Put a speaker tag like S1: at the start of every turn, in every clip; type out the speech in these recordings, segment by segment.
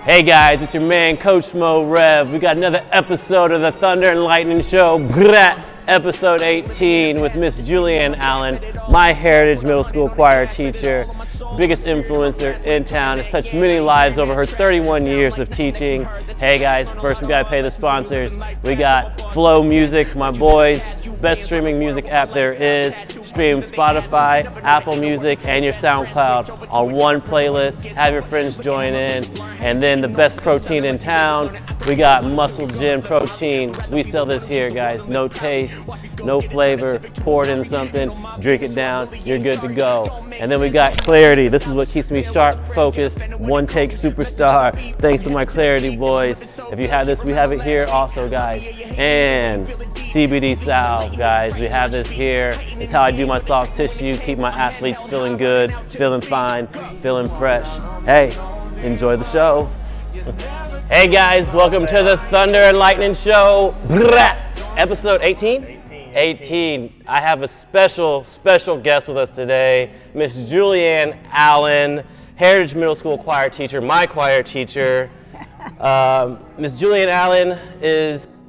S1: Hey guys, it's your man Coach Mo Rev. We got another episode of the Thunder and Lightning Show, episode 18 with Miss Julianne Allen, my Heritage Middle School choir teacher, biggest influencer in town, has touched many lives over her 31 years of teaching. Hey guys, first we gotta pay the sponsors. We got Flow Music, my boys, best streaming music app there is. Stream Spotify, Apple Music, and your SoundCloud on one playlist. Have your friends join in. And then the best protein in town, we got Musclegen Protein. We sell this here, guys. No taste, no flavor. Pour it in something, drink it down, you're good to go. And then we got Clarity. This is what keeps me sharp, focused, one-take superstar. Thanks to my Clarity boys. If you have this, we have it here also, guys. And CBD salve, guys. We have this here. It's how I do my soft tissue, keep my athletes feeling good, feeling fine, feeling fresh. Hey, enjoy the show. Hey guys, welcome to the Thunder and Lightning Show, episode 18? 18. I have a special guest with us today, Miss Julianne Allen, Heritage Middle School choir teacher, my choir teacher. Miss Julianne Allen has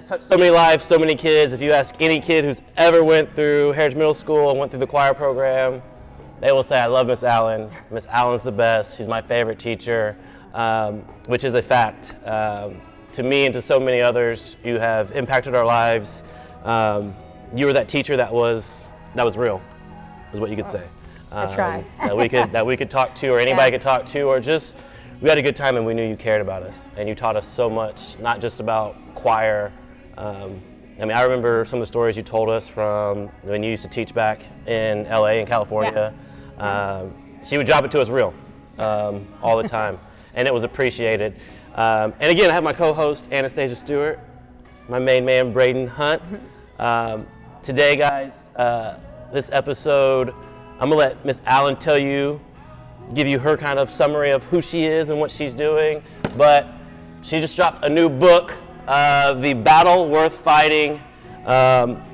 S1: touched so many lives, so many kids. If you ask any kid who's ever went through Heritage Middle School and went through the choir program, they will say, I love Miss Allen. Miss Allen's the best. She's my favorite teacher, which is a fact. To me and to so many others, you have impacted our lives. You were that teacher that was real, is what you could say.
S2: I try.
S1: that we could talk to, or anybody could talk to, or just we had a good time and we knew you cared about us, and you taught us so much, not just about choir. I mean, I remember some of the stories you told us from when you used to teach back in LA in California. She would drop it to us real all the time, and it was appreciated. And again, I have my co-host Anastasia Stewart, my main man Braden Hunt. Today, guys, this episode, I'm gonna let Miss Allen give you her kind of summary of who she is and what she's doing. But she just dropped a new book, The Battle Worth Fighting,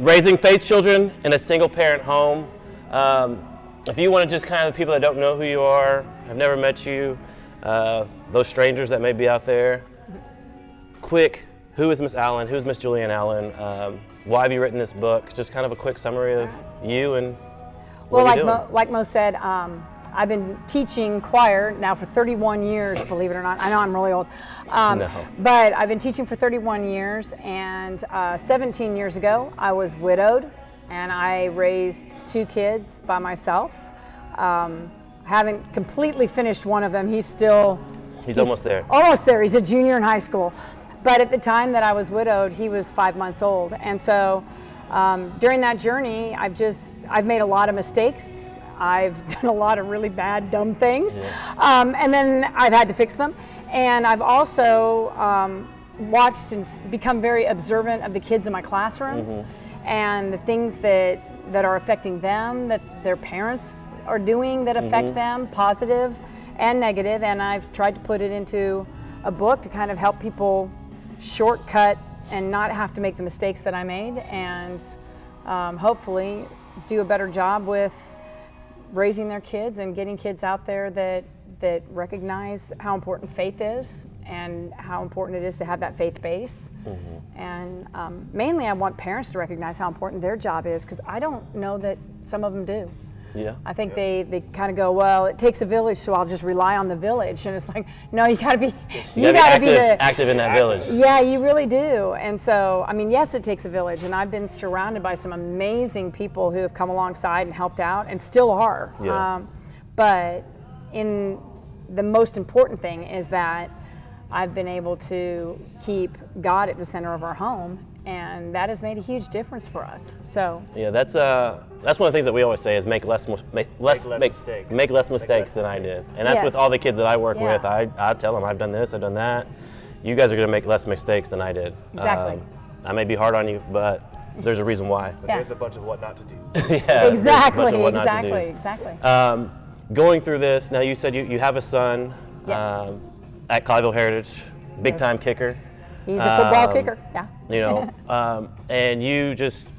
S1: Raising Faith Children in a Single Parent Home. If you want to just kind of the people that don't know who you are, have never met you, those strangers that may be out there, quick, who is Miss Allen? Who's Miss Julianne Allen? Why have you written this book? Just kind of a quick summary of you and what you're doing.
S2: Like Mo said, I've been teaching choir now for 31 years, believe it or not. I know I'm really old.
S1: No.
S2: But I've been teaching for 31 years, and 17 years ago, I was widowed, and I raised 2 kids by myself. Haven't completely finished one of them. He's
S1: almost there.
S2: Almost there. He's a junior in high school. But at the time that I was widowed, he was 5 months old. And so during that journey, I've made a lot of mistakes. I've done a lot of really bad, dumb things. Yeah. And then I've had to fix them. And I've also watched and become very observant of the kids in my classroom and the things that are affecting them, that their parents are doing that affect them, positive and negative. And I've tried to put it into a book to kind of help people shortcut and not have to make the mistakes that I made, and hopefully do a better job with raising their kids and getting kids out there that recognize how important faith is and how important it is to have that faith base. And mainly I want parents to recognize how important their job is, because I don't know that some of them do.
S1: Yeah.
S2: I think they kind of go, well, it takes a village, so I'll just rely on the village. And it's like, no, you got to be
S1: active in that village.
S2: Yeah, you really do. And so, I mean, yes, it takes a village, and I've been surrounded by some amazing people who have come alongside and helped out, and still are.
S1: Yeah.
S2: But the most important thing is that I've been able to keep God at the center of our home, and that has made a huge difference for us. So
S1: yeah, that's one of the things that we always say is make less mistakes than I did, and that's with all the kids that I work with. I tell them I've done this, I've done that. You guys are going to make less mistakes than I did.
S2: Exactly.
S1: I may be hard on you, but there's a reason why.
S3: But there's a bunch of what not to do.
S1: Yeah,
S2: exactly.
S1: Going through this now, you said you have a son at Colleyville Heritage, big time kicker.
S2: He's a football kicker. Yeah.
S1: You know, and you just,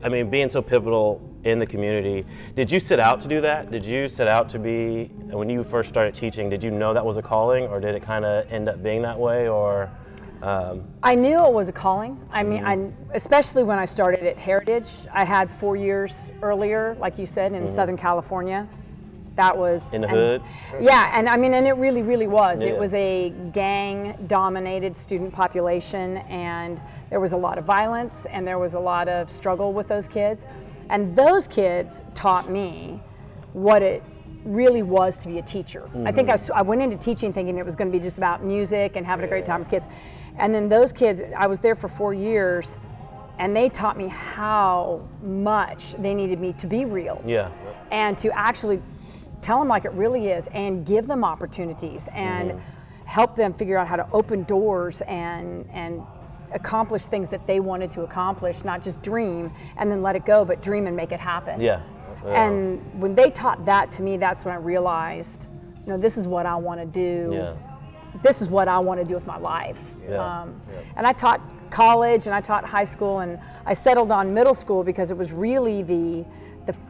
S1: I mean, being so pivotal in the community. Did you set out to do that? Did you set out to be, when you first started teaching, did you know that was a calling, or did it kind of end up being that way, or?
S2: I knew it was a calling. I mean, especially when I started at Heritage. I had 4 years earlier, like you said, in Southern California. That was
S1: in the hood.
S2: Yeah, and I mean, and it really, really was.
S1: Yeah.
S2: It was a gang-dominated student population, and there was a lot of violence, and there was a lot of struggle with those kids. And those kids taught me what it really was to be a teacher. I think I went into teaching thinking it was going to be just about music and having a great time with kids. And then those kids, I was there for 4 years, and they taught me how much they needed me to be real.
S1: Yeah.
S2: And to actually tell them like it really is, and give them opportunities, and help them figure out how to open doors and accomplish things that they wanted to accomplish, not just dream and then let it go, but dream and make it happen.
S1: Yeah.
S2: And when they taught that to me, that's when I realized, you know, this is what I want to do.
S1: Yeah.
S2: This is what I want to do with my life.
S1: Yeah.
S2: And I taught college and I taught high school, and I settled on middle school because it was really the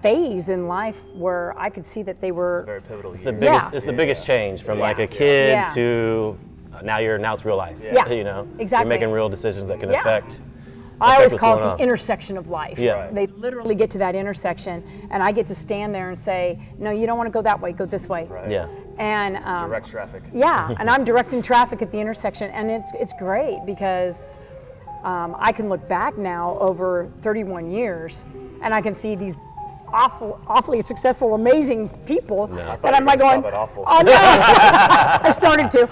S2: phase in life where I could see that they were
S3: very pivotal.
S1: It's the biggest, it's the biggest change from like a kid to now it's real life.
S2: Yeah.
S1: You know,
S2: Exactly.
S1: you're making real decisions that can affect.
S2: I always
S1: what's
S2: call
S1: going
S2: it
S1: on.
S2: the intersection of life.
S1: Yeah.
S2: They literally get to that intersection, and I get to stand there and say, no, you don't want to go that way, go this way.
S3: Right.
S1: Yeah.
S2: And
S3: Direct traffic.
S2: yeah, and I'm directing traffic at the intersection, and it's great because I can look back now over 31 years, and I can see these awfully successful, amazing people that I'm like going, oh no, I started to.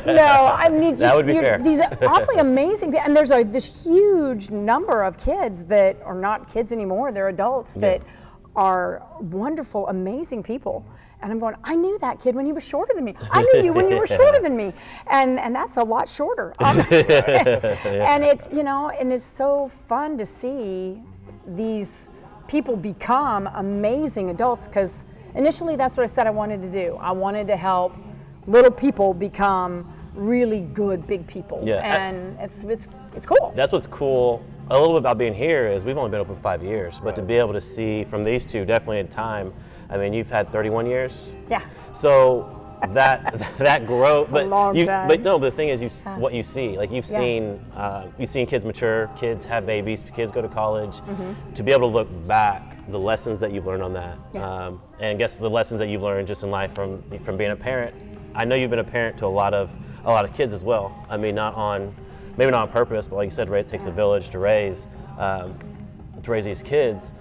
S2: No, I mean, just,
S1: that would be fair.
S2: These awfully amazing people, and there's this huge number of kids that are not kids anymore, they're adults that are wonderful, amazing people. And I'm going, I knew that kid when he was shorter than me. I knew you when you were shorter than me. And that's a lot shorter. And it's, you know, and it's so fun to see these people become amazing adults, because initially that's what I said I wanted to do. I wanted to help little people become really good big people.
S1: Yeah.
S2: And it's cool.
S1: That's what's cool a little bit about being here is we've only been open 5 years, but to be able to see from these two, definitely in time, I mean, you've had 31 years.
S2: Yeah.
S1: So that growth,
S2: a long time.
S1: But no, the thing is, what you see, like you've seen kids mature, kids have babies, kids go to college. To be able to look back, the lessons that you've learned on that, and I guess the lessons that you've learned just in life from being a parent. I know you've been a parent to a lot of kids as well. I mean, maybe not on purpose, but like you said, it takes a village to raise these kids.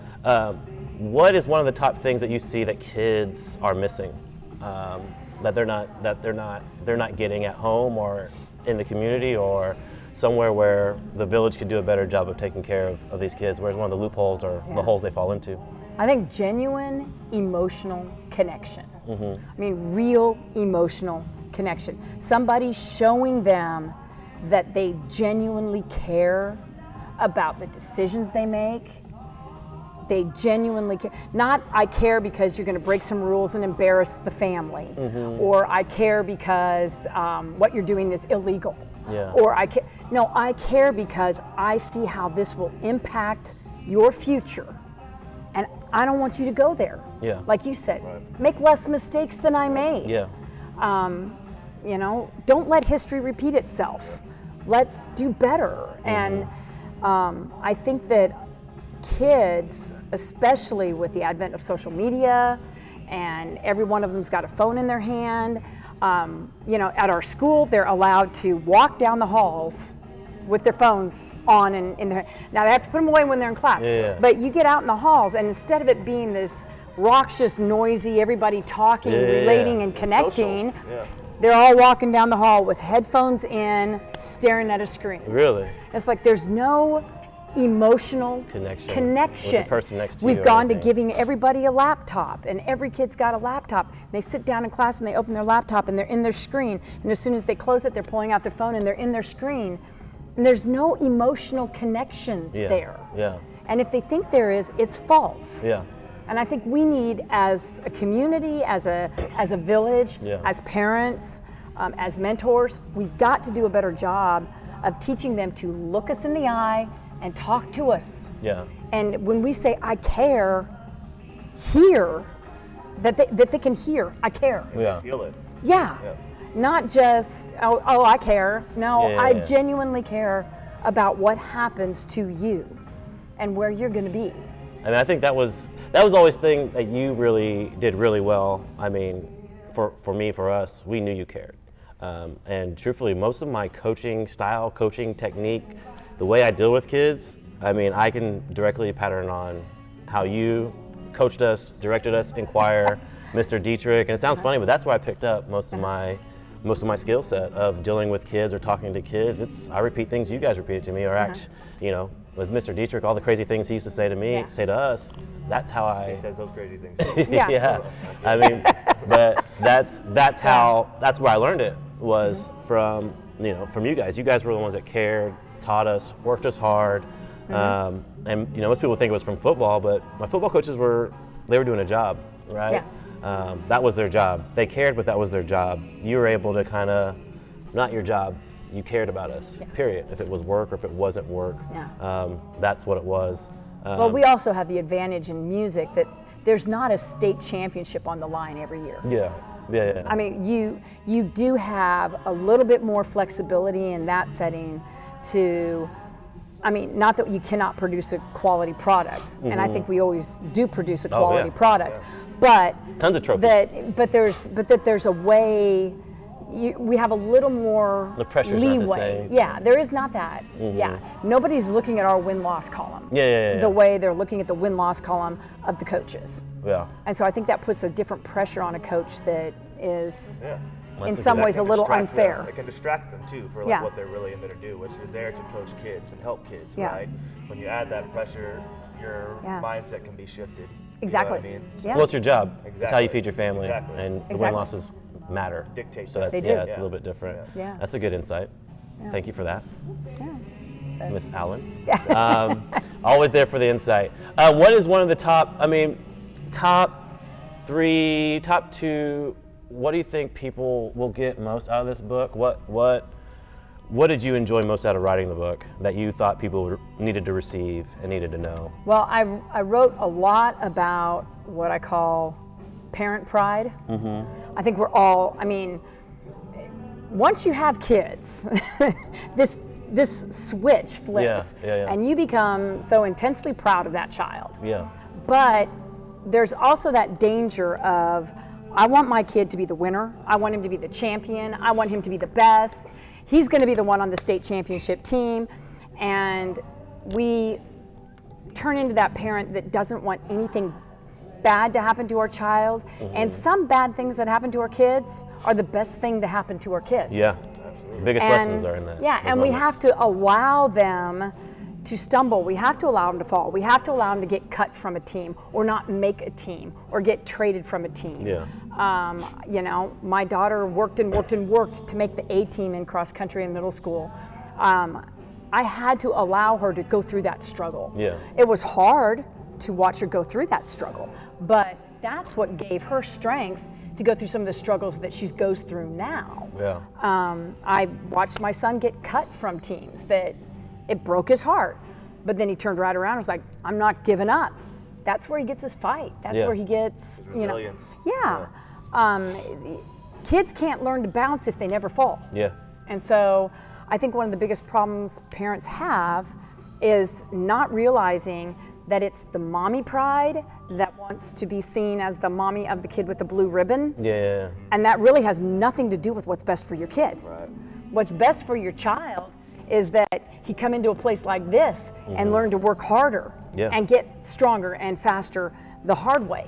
S1: What is one of the top things that you see that kids are missing, that they're not getting at home or in the community or somewhere where the village could do a better job of taking care of these kids? Where's one of the loopholes or the holes they fall into?
S2: I think genuine emotional connection. I mean, real emotional connection. Somebody showing them that they genuinely care about the decisions they make. They genuinely care. Not, I care because you're going to break some rules and embarrass the family, or I care because what you're doing is illegal, or no, I care because I see how this will impact your future, and I don't want you to go there.
S1: Yeah.
S2: Like you said, make less mistakes than I made.
S1: Yeah.
S2: You know, don't let history repeat itself. Let's do better. And I think that kids, especially with the advent of social media, and every one of them's got a phone in their hand. You know, at our school, they're allowed to walk down the halls with their phones on and in their. Now they have to put them away when they're in class. But you get out in the halls, and instead of it being this raucous, noisy, everybody talking, relating, and connecting, they're all walking down the hall with headphones in, staring at a screen.
S1: Really?
S2: It's like there's no emotional
S1: connection with the person next to you.
S2: We've gone to giving everybody a laptop, and every kid's got a laptop. They sit down in class and they open their laptop and they're in their screen, and as soon as they close it, they're pulling out their phone and they're in their screen, and there's no emotional connection there. And if they think there is, it's false. And I think we need, as a community, as a village, as parents, as mentors, we've got to do a better job of teaching them to look us in the eye, and talk to us.
S1: Yeah.
S2: And when we say, I care, hear, that they can hear, I care.
S1: Yeah.
S3: Feel it.
S2: Yeah. Not just, oh, I care. No, I genuinely care about what happens to you and where you're going to be.
S1: I mean, I think that was always the thing that you really did really well. I mean, for me, for us, we knew you cared. And truthfully, most of my coaching style, coaching technique, the way I deal with kids, I mean, I can directly pattern on how you coached us, directed us, inquire, Mr. Dietrich, and it sounds funny, but that's where I picked up most of my skill set of dealing with kids or talking to kids. I repeat things you guys repeated to me, or you know, with Mr. Dietrich, all the crazy things he used to say to me, say to us. That's how
S3: He says those crazy things.
S1: Yeah. I mean, but that's where I learned it was from you guys. You guys were the ones that cared, taught us, worked us hard. And you know, most people think it was from football, but my football coaches were doing a job, right? Yeah. That was their job. They cared, but that was their job. You were able to kind of, not your job, you cared about us, period. If it was work or if it wasn't work, that's what it was.
S2: Well, we also have the advantage in music that there's not a state championship on the line every year.
S1: Yeah.
S2: I mean, you do have a little bit more flexibility in that setting to, I mean, not that you cannot produce a quality product, and I think we always do produce a quality product, but
S1: tons of trophies.
S2: But there's a way. We have a little more
S1: the pressure's
S2: leeway.
S1: Not the same.
S2: Yeah, there is not that. Yeah, nobody's looking at our win-loss column. The way they're looking at the win-loss column of the coaches.
S1: Yeah.
S2: And so I think that puts a different pressure on a coach that is, in
S3: That's
S2: some ways, a little unfair.
S3: It can distract them too for like what they're really in there to do, which you're there to coach kids and help kids, right? When you add that pressure, your mindset can be shifted.
S2: Exactly.
S3: You know what I mean?
S1: Well, it's your job.
S3: Exactly.
S1: It's how you feed your family,
S3: and
S1: the win-losses matter.
S3: Dictate.
S1: So that's
S2: they do.
S1: it's a little bit different.
S2: Yeah.
S1: That's a good insight. Thank you for that, Miss Allen. Always there for the insight. What is one of the top two? What do you think people will get most out of this book? What did you enjoy most out of writing the book that you thought people needed to receive and needed to know?
S2: Well, I wrote a lot about what I call parent pride. I think we're all, I mean, once you have kids, this switch flips and you become so intensely proud of that child. But there's also that danger of, I want my kid to be the winner. I want him to be the champion. I want him to be the best. He's going to be the one on the state championship team. And we turn into that parent that doesn't want anything bad to happen to our child. And some bad things that happen to our kids are the best thing to happen to our kids.
S1: Yeah, the biggest lessons are in that.
S2: Yeah, and we have to allow them to stumble. We have to allow them to fall. We have to allow them to get cut from a team or not make a team or get traded from a team. You know, my daughter worked and worked and worked to make the A team in cross country in middle school. I had to allow her to go through that struggle. It was hard to watch her go through that struggle, but that's what gave her strength to go through some of the struggles that she goes through now. I watched my son get cut from teams that it broke his heart, but then he turned right around and was like, I'm not giving up. That's where he gets his fight. That's where he gets, you know. Kids can't learn to bounce if they never fall. And so I think one of the biggest problems parents have is not realizing that it's the mommy pride that wants to be seen as the mommy of the kid with the blue ribbon. And that really has nothing to do with what's best for your kid. What's best for your child is that he come into a place like this and learn to work harder and get stronger and faster the hard way.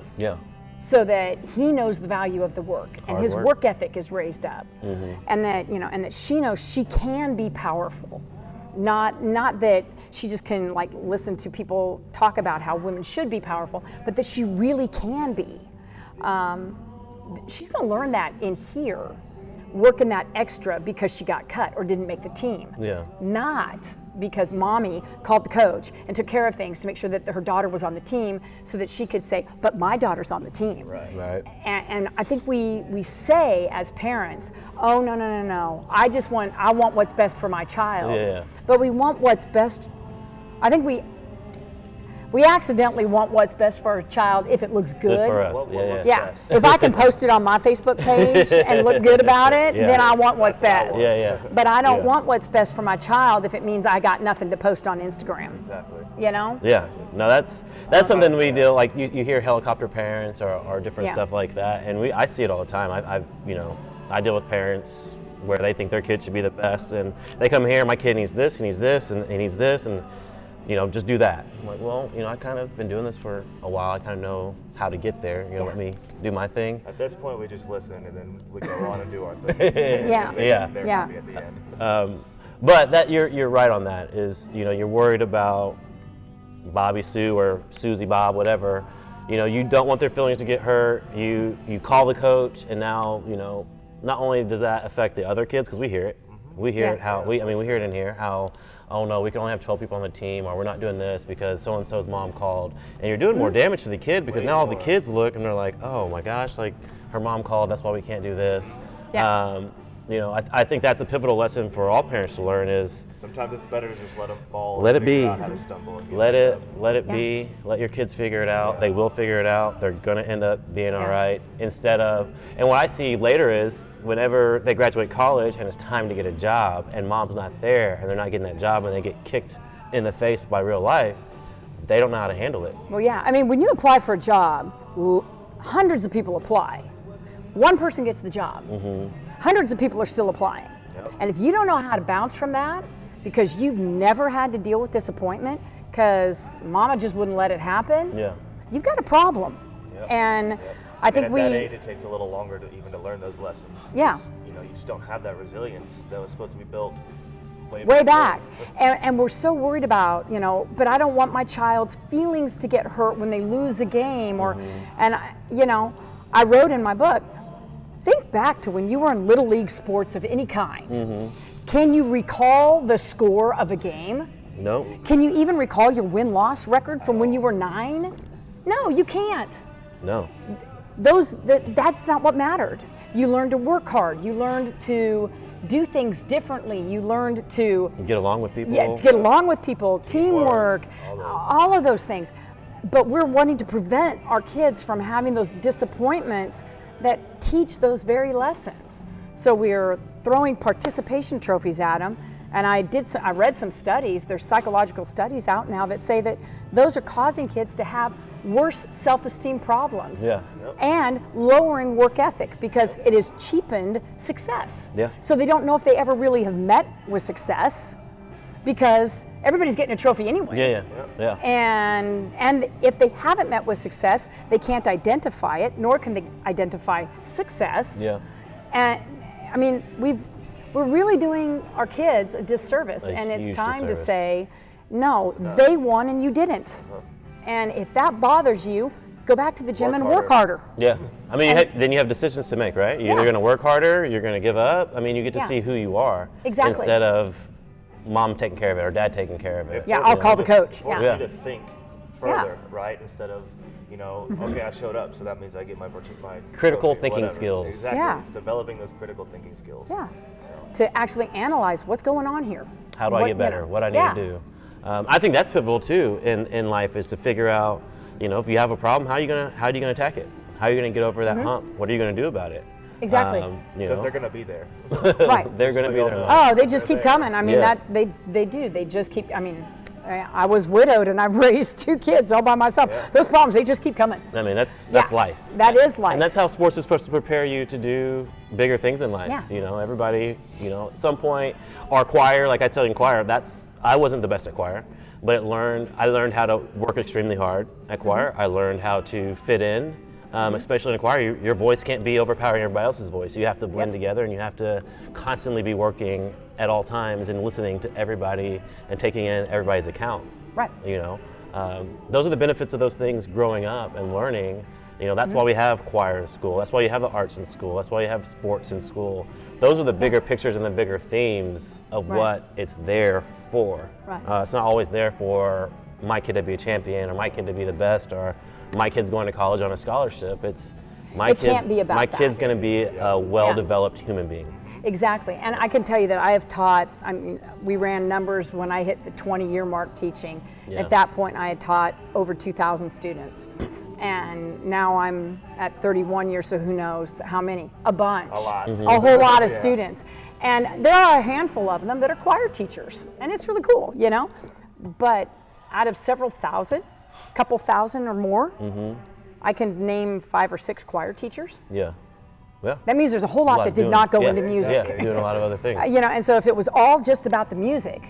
S2: So that he knows the value of the work and his work ethic is raised up. And that, you know, and that she knows she can be powerful. Not that she just can like listen to people talk about how women should be powerful, but that she really can be. She's gonna learn that in here, working that extra because she got cut or didn't make the team. Not because mommy called the coach and took care of things to make sure that her daughter was on the team so that she could say, but my daughter's on the team. And I think we say as parents, oh, no, I want what's best for my child. But we want what's best I think we accidentally want what's best for our child if it looks good.
S1: For us.
S2: Yeah. If I can post it on my Facebook page and look good about it, then I want what's best. But I don't want what's best for my child if it means I got nothing to post on Instagram.
S3: Exactly.
S2: You know?
S1: Yeah. No, that's something we do. Like you hear helicopter parents or different stuff like that, and I see it all the time. I deal with parents where they think their kid should be the best, and they come here, my kid needs this, he needs this, and he needs this, and just do that. I'm like, well, I kind of been doing this for a while. I kind of know how to get there. Let me do my thing.
S3: At this point, we just listen, and then we go on and do our thing.
S2: Yeah.
S3: Be at the end.
S1: But you're right on that. Is you're worried about Bobby Sue or Susie Bob, whatever. You don't want their feelings to get hurt. You call the coach, and now not only does that affect the other kids, because we hear it. We hear it we hear it in here how, oh no, we can only have 12 people on the team, or we're not doing this because so and so's mom called, and you're doing more damage to the kid because now all the kids look and they're like, oh my gosh, like her mom called, that's why we can't do this. I think that's a pivotal lesson for all parents to learn is
S3: sometimes it's better to just let them fall.
S1: Let it be.
S3: Out how to stumble and
S1: let it be. Let your kids figure it out. They will figure it out. They're going to end up being all right. Instead of, and what I see later is whenever they graduate college and it's time to get a job and mom's not there and they're not getting that job and they get kicked in the face by real life, they don't know how to handle it.
S2: Well, yeah. I mean, when you apply for a job, hundreds of people apply. One person gets the job. Hundreds of people are still applying. And if you don't know how to bounce from that, because you've never had to deal with disappointment, because mama just wouldn't let it happen, you've got a problem. And I think
S3: at that age, it takes a little longer to even to learn those lessons.
S2: Yeah.
S3: You just don't have that resilience that was supposed to be built
S2: way back. And we're so worried about, but I don't want my child's feelings to get hurt when they lose a game, or, and I wrote in my book, think back to when you were in little league sports of any kind. Can you recall the score of a game?
S1: No.
S2: Can you even recall your win-loss record from when you were 9? No, you can't.
S1: No.
S2: That's not what mattered. You learned to work hard. You learned to do things differently. You learned to
S1: get along with people.
S2: Yeah, get along with people, teamwork, all of those things. But we're wanting to prevent our kids from having those disappointments that teach those very lessons. So we're throwing participation trophies at them, and I read some studies, there's psychological studies out now that say that those are causing kids to have worse self-esteem problems and lowering work ethic because it has cheapened success. So they don't know if they ever really have met with success because everybody's getting a trophy anyway. And if they haven't met with success, they can't identify it, nor can they identify success. And I mean, we're really doing our kids a disservice, and it's time to say, no, they won and you didn't. And if that bothers you, go back to the gym and work harder.
S1: I mean, then you have decisions to make, right? You're either going to work harder, you're going to give up. I mean, you get to see who you are instead of mom taking care of it or dad taking care of it.
S2: I'll call the coach.
S3: Force you to think further, right? Instead of, okay, I showed up, so that means I get my
S1: critical thinking skills.
S3: Exactly. It's developing those critical thinking skills.
S2: To actually analyze what's going on here.
S1: How do I get better? What I need to do. I think that's pivotal too in life is to figure out, if you have a problem, how are you gonna attack it? How are you gonna get over that hump? What are you gonna do about it?
S2: Exactly.
S3: Because they're going to be there.
S2: Right.
S1: They're going to be there.
S2: Oh, they just keep coming. I mean, they do. They just keep, I mean, I was widowed and I've raised 2 kids all by myself. Those problems, they just keep coming.
S1: I mean, that's life.
S2: That is life.
S1: And that's how sports is supposed to prepare you to do bigger things in life. Everybody, at some point, our choir, like I tell you in choir, I wasn't the best at choir, but I learned how to work extremely hard at choir. I learned how to fit in. Especially in a choir, your voice can't be overpowering everybody else's voice. You have to blend together, and you have to constantly be working at all times and listening to everybody and taking in everybody's account.
S2: Right.
S1: Those are the benefits of those things growing up and learning. That's why we have choir in school. That's why you have the arts in school. That's why you have sports in school. Those are the bigger pictures and the bigger themes of what it's there for. Right. It's not always there for my kid to be a champion or my kid to be the best or my kid's going to college on a scholarship. It's my kid's going to be a well-developed human being.
S2: Exactly, and I can tell you that I have taught, I mean, we ran numbers when I hit the 20-year mark teaching.
S1: Yeah.
S2: At that point, I had taught over 2,000 students. And now I'm at 31 years, so who knows how many? A bunch.
S3: A lot.
S2: A whole lot of students. And there are a handful of them that are choir teachers, and it's really cool, you know? But out of several thousand, couple thousand or more, I can name 5 or 6 choir teachers.
S1: Yeah. Yeah.
S2: That means there's a whole lot that did not go into music.
S1: Yeah, doing a lot of other things.
S2: You know, and so if it was all just about the music,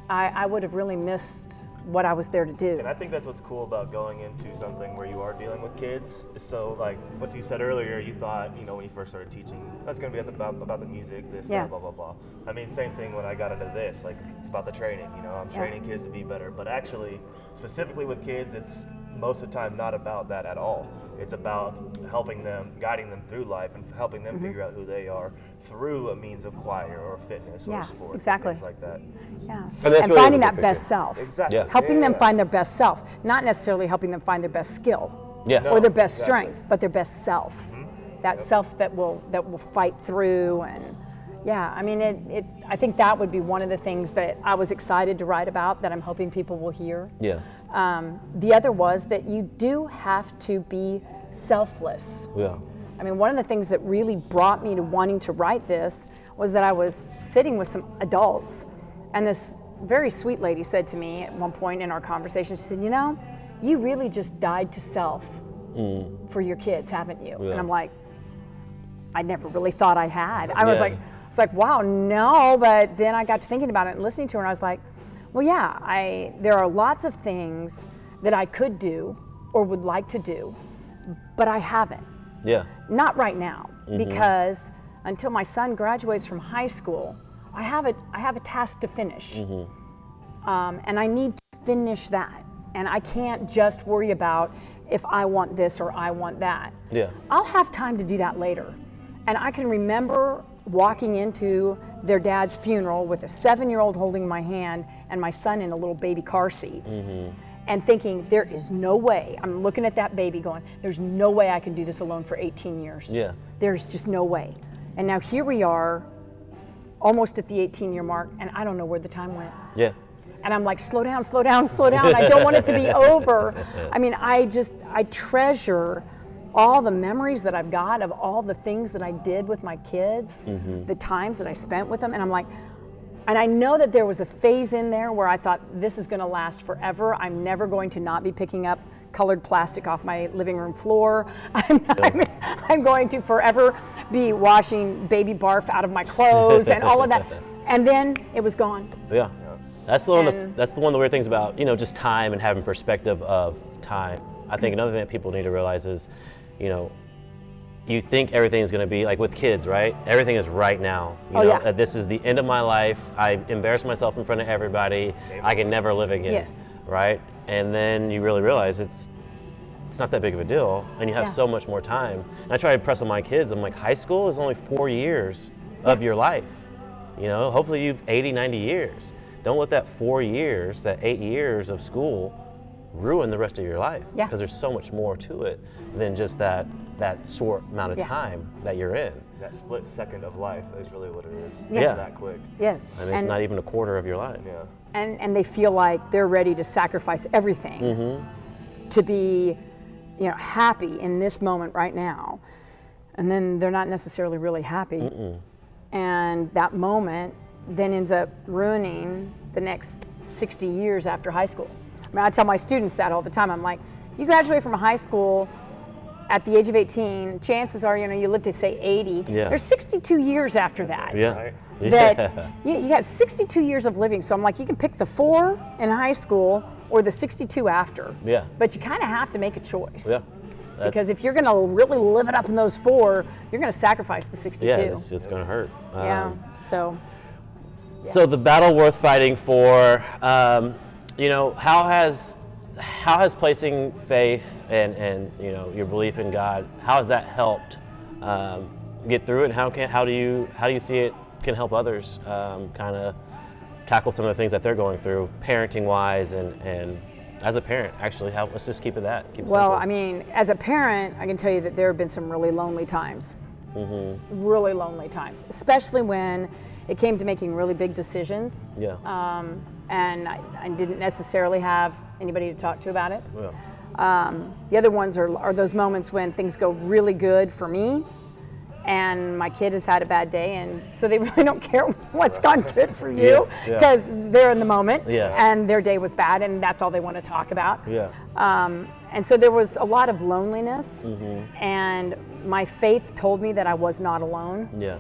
S2: I would have really missed what I was there to do.
S3: And I think that's what's cool about going into something where you are dealing with kids. So like what you said earlier, you thought, you know, when you first started teaching, that's going to be about the music, this, that, blah, blah, blah. I mean, same thing when I got into this, like it's about the training, you know, I'm training kids to be better. But actually, specifically with kids, it's most of the time not about that at all. It's about helping them, guiding them through life and helping them figure out who they are through a means of choir or fitness or sport,
S2: exactly.
S3: things like that.
S2: Yeah,
S1: and
S2: really finding that best self.
S3: Exactly.
S2: Helping them find their best self, not necessarily helping them find their best skill or their best strength, but their best self. That self that will fight through. And yeah, I mean, I think that would be one of the things that I was excited to write about, that I'm hoping people will hear.
S1: Yeah.
S2: The other was that you do have to be selfless.
S1: Yeah.
S2: I mean, one of the things that really brought me to wanting to write this was that I was sitting with some adults, and this very sweet lady said to me at one point in our conversation, she said, you know, you really just died to self for your kids, haven't you?
S1: Yeah.
S2: And I'm like, I never really thought I had. I was like, wow, no, but then I got to thinking about it and listening to her, and I was like, well, yeah, there are lots of things that I could do or would like to do, but I haven't.
S1: Yeah.
S2: Not right now, because until my son graduates from high school, I have a task to finish, and I need to finish that. And I can't just worry about if I want this or I want that.
S1: Yeah.
S2: I'll have time to do that later. And I can remember walking into their dad's funeral with a 7-year-old holding my hand and my son in a little baby car seat. And thinking, there is no way, I'm looking at that baby going, there's no way I can do this alone for 18 years.
S1: Yeah.
S2: There's just no way. And now here we are, almost at the 18-year mark, and I don't know where the time went.
S1: Yeah.
S2: And I'm like, slow down, slow down, slow down. I don't want it to be over. I mean, I treasure all the memories that I've got of all the things that I did with my kids, the times that I spent with them. And I'm like, and I know that there was a phase in there where I thought, this is going to last forever. I'm never going to not be picking up colored plastic off my living room floor. I'm going to forever be washing baby barf out of my clothes and all of that. And then it was gone.
S1: Yeah. That's the one. That's one of the weird things about, you know, just time and having perspective of time. I think another thing that people need to realize is, you know, you think everything is going to be like with kids, right? Everything is right now. You know, that this is the end of my life. I embarrassed myself in front of everybody. I can never live again.
S2: Yes.
S1: Right? And then you really realize it's not that big of a deal, and you have so much more time. And I try to impress on my kids. I'm like, high school is only 4 years of your life. You know, hopefully you've 80, 90 years. Don't let that 4 years, that 8 years of school ruin the rest of your life.
S2: Yeah.
S1: Because there's so much more to it than just that short amount of time that you're in.
S3: That split second of life is really what it is.
S2: Yes.
S3: That quick.
S2: Yes.
S1: And it's not even a quarter of your life.
S3: Yeah.
S2: And they feel like they're ready to sacrifice everything to be, you know, happy in this moment right now. And then they're not necessarily really happy. And that moment then ends up ruining the next 60 years after high school. I mean, I tell my students that all the time. I'm like, you graduate from high school at the age of 18, chances are, you know, you live to say 80.
S1: Yeah.
S2: There's 62 years after that.
S1: Yeah.
S3: Right?
S2: That you got 62 years of living. So I'm like, you can pick the 4 in high school or the 62 after.
S1: Yeah.
S2: But you kind of have to make a choice.
S1: Yeah.
S2: Because if you're going to really live it up in those 4, you're going to sacrifice the 62.
S1: Yeah, it's going to hurt.
S2: Yeah. So.
S1: So the battle worth fighting for. You know, how has placing faith and you know, your belief in God, how has that helped get through it? And how do you see it can help others kind of tackle some of the things that they're going through, parenting wise, and as a parent, actually, let's just keep it that. Keep it
S2: well,
S1: simple.
S2: I mean, as a parent, I can tell you that there have been some really lonely times. really lonely times, especially when it came to making really big decisions.
S1: Yeah.
S2: And I didn't necessarily have anybody to talk to about it.
S1: Yeah.
S2: The other ones are those moments when things go really good for me and my kid has had a bad day, and so they really don't care what's gone good for you because they're in the moment and their day was bad and that's all they want to talk about.
S1: Yeah.
S2: And so there was a lot of loneliness, and my faith told me that I was not alone.
S1: Yeah.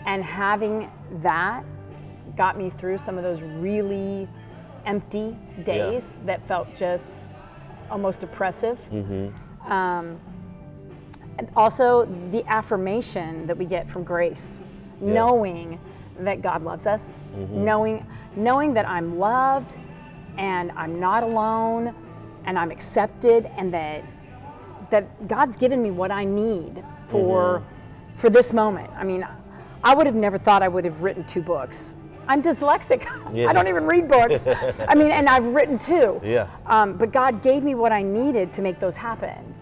S2: And having that got me through some of those really empty days that felt just almost oppressive. And also the affirmation that we get from grace, knowing that God loves us, knowing that I'm loved and I'm not alone and I'm accepted, and that God's given me what I need for this moment. I mean, I would have never thought I would have written 2 books. I'm dyslexic. I don't even read books. I mean, and I've written 2.
S1: Yeah.
S2: But God gave me what I needed to make those happen.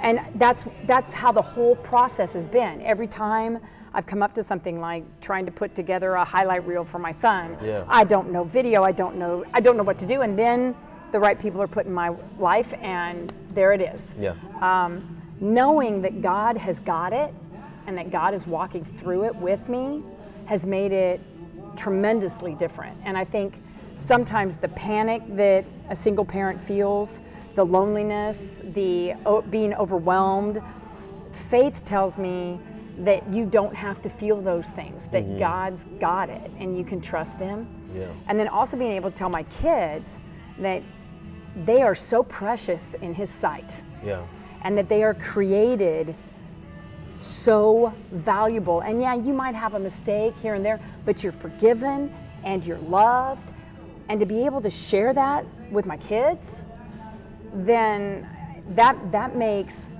S2: And that's how the whole process has been. Every time I've come up to something like trying to put together a highlight reel for my son, I don't know video, I don't know what to do, and then the right people are put in my life, and there it is.
S1: Yeah.
S2: Knowing that God has got it and that God is walking through it with me has made it tremendously different. And I think sometimes the panic that a single parent feels, the loneliness, the being overwhelmed, faith tells me that you don't have to feel those things, that God's got it and you can trust Him.
S1: Yeah.
S2: And then also being able to tell my kids that they are so precious in His sight.
S1: Yeah.
S2: And that they are created so valuable. And yeah, you might have a mistake here and there, but you're forgiven and you're loved. And to be able to share that with my kids, then that makes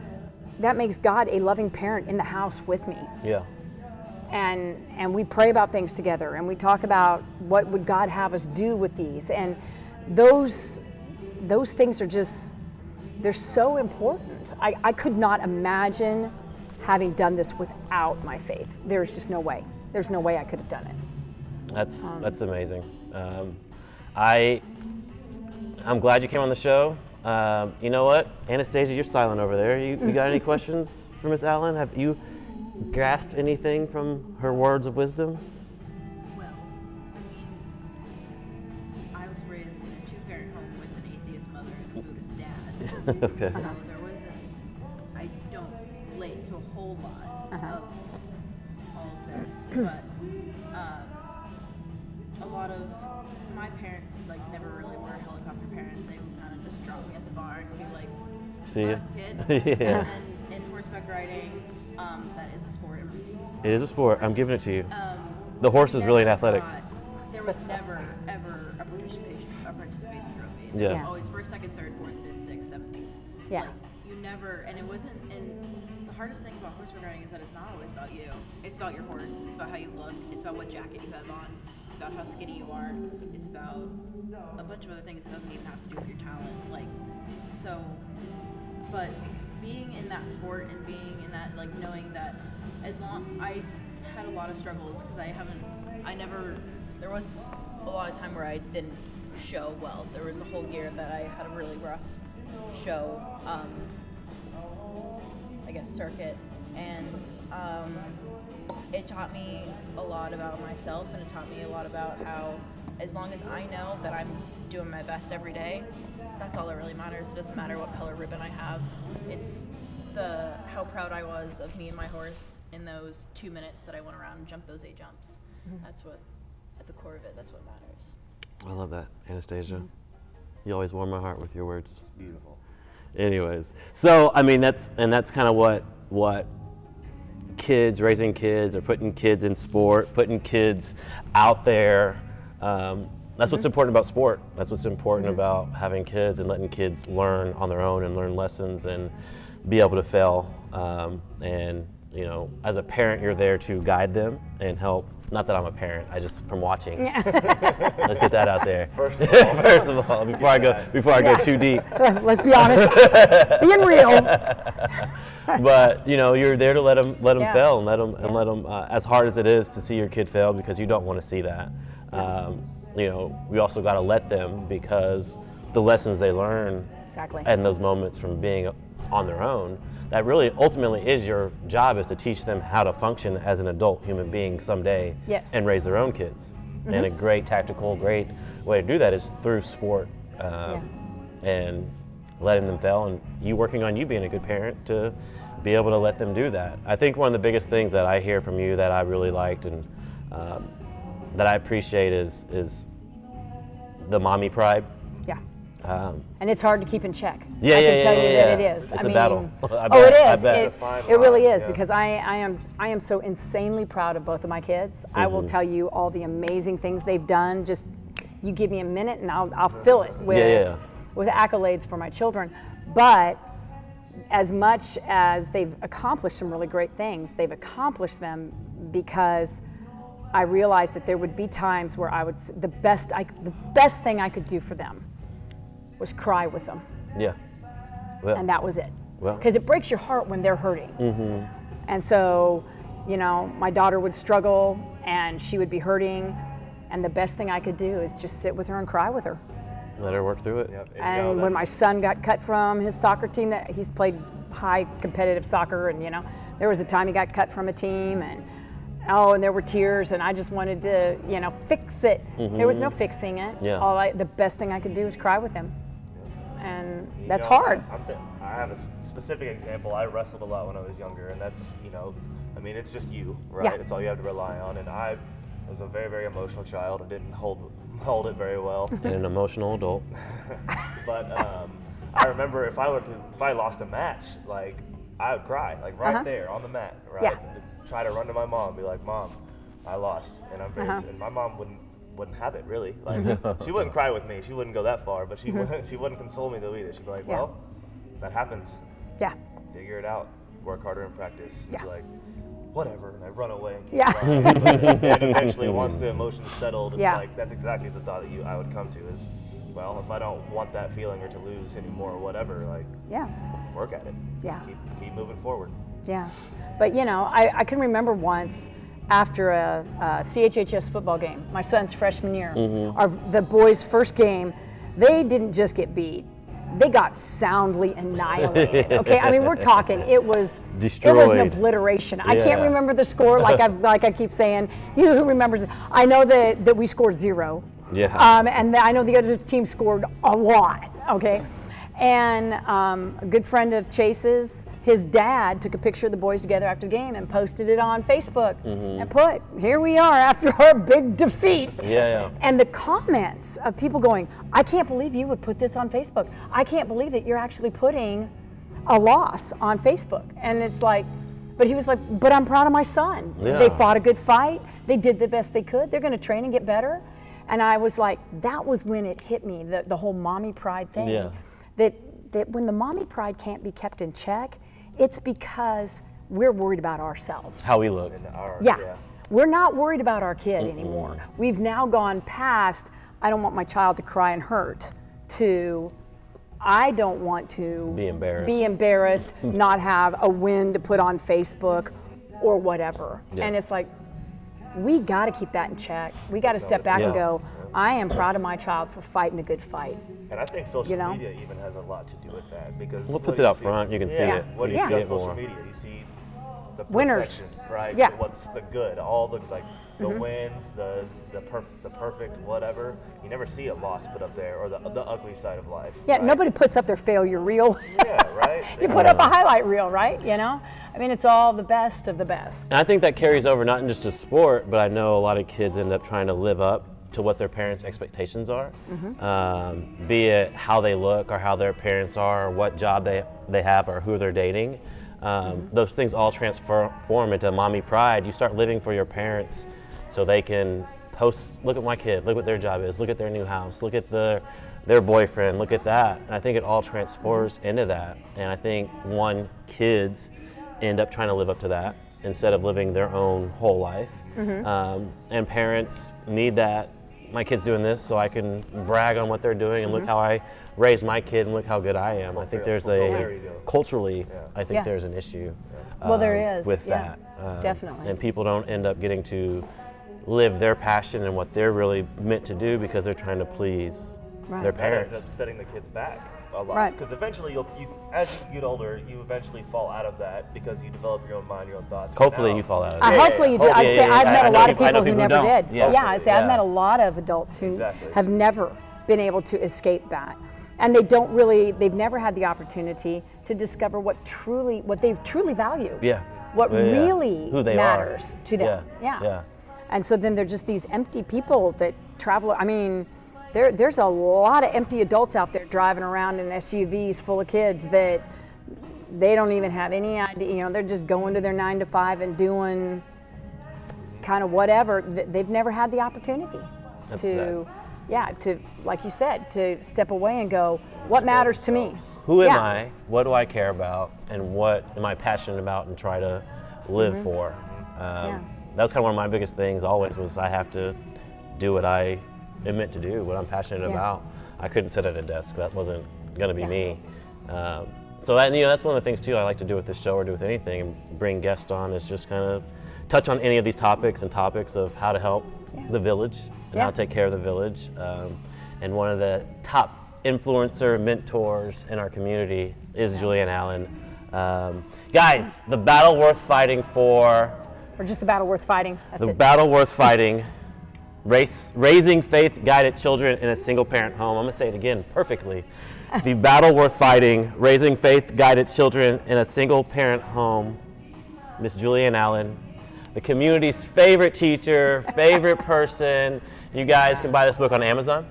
S2: God a loving parent in the house with me.
S1: Yeah.
S2: And we pray about things together, and we talk about what would God have us do with these. And those things are just, they're so important. I could not imagine having done this without my faith. There's just no way. There's no way I could have done it.
S1: That's amazing. I'm glad you came on the show. You know what, Anastasia, you're silent over there. You got any questions for Miss Allen? Have you grasped anything from her words of wisdom?
S4: Well, I mean, I was raised in a 2-parent home with an atheist mother and a Buddhist dad.
S1: Okay.
S4: So there wasn't, I don't relate to a whole lot of all of this, but a lot of my parents never really were helicopter parents. They would kind of just drop me at the bar and be like,
S1: See ya.
S4: Kid.
S1: Yeah.
S4: And then in horseback riding, that is a sport.
S1: It is a sport. I'm giving it to you. The horse is really athletic.
S4: There was never, ever a participation trophy.
S1: Yeah.
S4: It was always 1st, 2nd, 3rd, 4th, 5th, 6th, 7th, 8th.
S2: Yeah.
S4: You never, and it wasn't, and the hardest thing about horseback riding is that it's not always about you. It's about your horse. It's about how you look. It's about what jacket you have on. It's about how skinny you are. It's about a bunch of other things that doesn't even have to do with your talent. But being in that sport and being in that, knowing that I had a lot of struggles because there was a lot of time where I didn't show well. There was a whole year that I had a really rough show, circuit, and it taught me a lot about myself, and it taught me a lot about how, as long as I know that I'm doing my best every day, that's all that really matters. It doesn't matter what color ribbon I have. It's how proud I was of me and my horse in those 2 minutes that I went around and jumped those 8 jumps. That's what, at the core of it, that's what matters.
S1: I love that, Anastasia. You always warm my heart with your words.
S3: It's beautiful.
S1: Anyways, so I mean that's kind of what raising kids, or putting kids in sport, putting kids out there. That's what's important about sport. That's what's important about having kids and letting kids learn on their own and learn lessons and be able to fail. And as a parent, you're there to guide them and help not that I'm a parent, I just from watching. Let's get that out there.
S3: First of all,
S1: before I go too deep.
S2: Let's be honest, being real.
S1: But you know, you're there to let them fail and let them as hard as it is to see your kid fail, because you don't want to see that. You know, we also got to let them, because the lessons they learn and those moments from being on their own, that really ultimately is your job, is to teach them how to function as an adult human being someday and raise their own kids. And a great great way to do that is through sport and letting them fail, and you working on you being a good parent to be able to let them do that. I think one of the biggest things that I hear from you that I really liked and that I appreciate is the mommy pride.
S2: And it's hard to keep in check.
S1: I
S2: can tell you that it is.
S1: It's a battle.
S2: It is. It really is, because I am so insanely proud of both of my kids. I will tell you all the amazing things they've done. Just you give me a minute and I'll fill it with accolades for my children. But as much as they've accomplished some really great things, they've accomplished them because I realized that there would be times where I would the best thing I could do for them was cry with them.
S1: Well,
S2: and that was it. Because it breaks your heart when they're hurting. And so, you know, my daughter would struggle and she would be hurting, and the best thing I could do is just sit with her and cry with her.
S1: Let her work through it.
S2: And when my son got cut from his soccer team, that he's played high competitive soccer, and you know, there was a time he got cut from a team, and and there were tears, and I just wanted to, you know, fix it. There was no fixing it. The best thing I could do was cry with him. And that's hard.
S3: I have a specific example. I wrestled a lot when I was younger, and that's, you know, I mean, it's just you, right? It's all you have to rely on. And I was a very, very emotional child. I didn't hold it very well.
S1: And an emotional adult.
S3: But I remember if I lost a match, like, I would cry, like right there on the mat, right? Try to run to my mom and be like, Mom, I lost. And I'm very, and my mom wouldn't have it, really. Like, she wouldn't cry with me. She wouldn't go that far, but she wouldn't console me though either. She'd be like, well, that happens. Figure it out. Work harder in practice. She'd be like, whatever. And I run away and keep crying. And eventually, once the emotions settled, it's like, that's exactly the thought that I would come to is, well, if I don't want that feeling or to lose anymore or whatever, like, work at it. Keep moving forward.
S2: But you know, I can remember once after a CHHS football game, my son's freshman year, the boys' first game, they didn't just get beat, they got soundly annihilated. Okay, I mean, we're talking, it was
S1: destroyed.
S2: It was an obliteration. I can't remember the score, like I keep saying. Who remembers? I know that we scored 0. And I know the other team scored a lot. Okay. And a good friend of Chase's, his dad took a picture of the boys together after the game and posted it on Facebook and put, here we are after our big defeat. And the comments of people going, I can't believe you would put this on Facebook. I can't believe that you're actually putting a loss on Facebook. And it's like, but he was like, but I'm proud of my son. They fought a good fight. They did the best they could. They're going to train and get better. And I was like, that was when it hit me, the whole mommy pride thing. That when the mommy pride can't be kept in check, it's because we're worried about ourselves.
S1: How we look.
S2: We're not worried about our kid anymore. We've now gone past, I don't want my child to cry and hurt, to I don't want to be embarrassed, not have a win to put on Facebook or whatever. And it's like, we got to keep that in check. We got to step back and go, I am proud of my child for fighting a good fight.
S3: And I think social media even has a lot to do with that, because
S1: it puts it out front. You can see it.
S3: What do you see on social media? You see the
S2: winners,
S3: right? What's the good? All the the wins, the perfect whatever. You never see a loss put up there, or the ugly side of life.
S2: Nobody puts up their failure reel.
S3: Right.
S2: You put up a highlight reel, right? You know, I mean, it's all the best of the best.
S1: And I think that carries over not just to sport, but I know a lot of kids end up trying to live up to what their parents' expectations are, be it how they look or how their parents are, or what job they have or who they're dating. Those things all transform into mommy pride. You start living for your parents so they can post, look at my kid, look what their job is, look at their new house, look at their boyfriend, look at that. And I think it all transfers into that. And I think kids end up trying to live up to that. instead of living their own whole life. And parents need that. My kid's doing this, so I can brag on what they're doing and look how I raised my kid and look how good I am. I think there's culturally, I think there's an issue
S2: well, there is.
S1: with that.
S2: Definitely.
S1: And people don't end up getting to live their passion and what they're really meant to do because they're trying to please their
S3: That
S1: parents.
S3: ends up setting the kids back a lot.
S2: Right.
S3: Because eventually, as you get older, you eventually fall out of that because you develop your own mind, your own thoughts.
S1: Hopefully you fall out of it.
S2: Hopefully you do.
S1: Hopefully,
S2: I've met a lot of people who never
S1: don't.
S2: did.
S1: Yeah.
S2: I say I've met a lot of adults who have never been able to escape that. And they've never had the opportunity to discover what they truly value.
S1: Yeah.
S2: What really
S1: who they
S2: matters
S1: are.
S2: to them.
S1: Yeah.
S2: And so then they're just these empty people that travel. I mean, there's a lot of empty adults out there driving around in SUVs full of kids that they don't even have any idea. You know, they're just going to their 9 to 5 and doing kind of whatever. They've never had the opportunity to, like you said, to step away and go, what matters to me?
S1: Who am I? What do I care about? And what am I passionate about and try to live for? That was kind of one of my biggest things always was I have to do what I am meant to do, what I'm passionate about. I couldn't sit at a desk. That wasn't going to be me. So that's one of the things too I like to do with this show or do with anything and bring guests on is just kind of touch on any of these topics and topics of how to help the village and how to take care of the village. And one of the top influencer mentors in our community is Julianne Allen. Guys, the battle worth fighting for.
S2: Or just the battle worth fighting. That's
S1: the
S2: it.
S1: battle worth fighting. Raising faith-guided children in a single-parent home. I'm going to say it again perfectly. The battle worth fighting, raising faith-guided children in a single-parent home. Miss Julianne Allen, the community's favorite teacher, favorite person. You guys can buy this book on Amazon.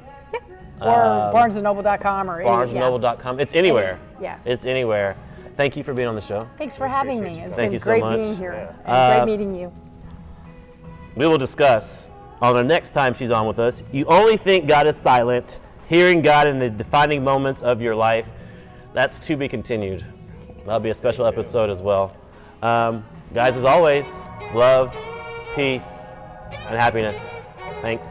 S2: Or BarnesandNoble.com or
S1: BarnesandNoble.com. It's anywhere.
S2: Yeah.
S1: It's anywhere. Thank you for being on the show.
S2: Thanks for having me. It's
S1: Thank
S2: been
S1: you so
S2: great
S1: much.
S2: being here and great meeting you.
S1: We will discuss on the next time she's on with us. You only think God is silent, hearing God in the defining moments of your life. That's to be continued. That'll be a special episode as well. Guys, as always, love, peace, and happiness. Thanks.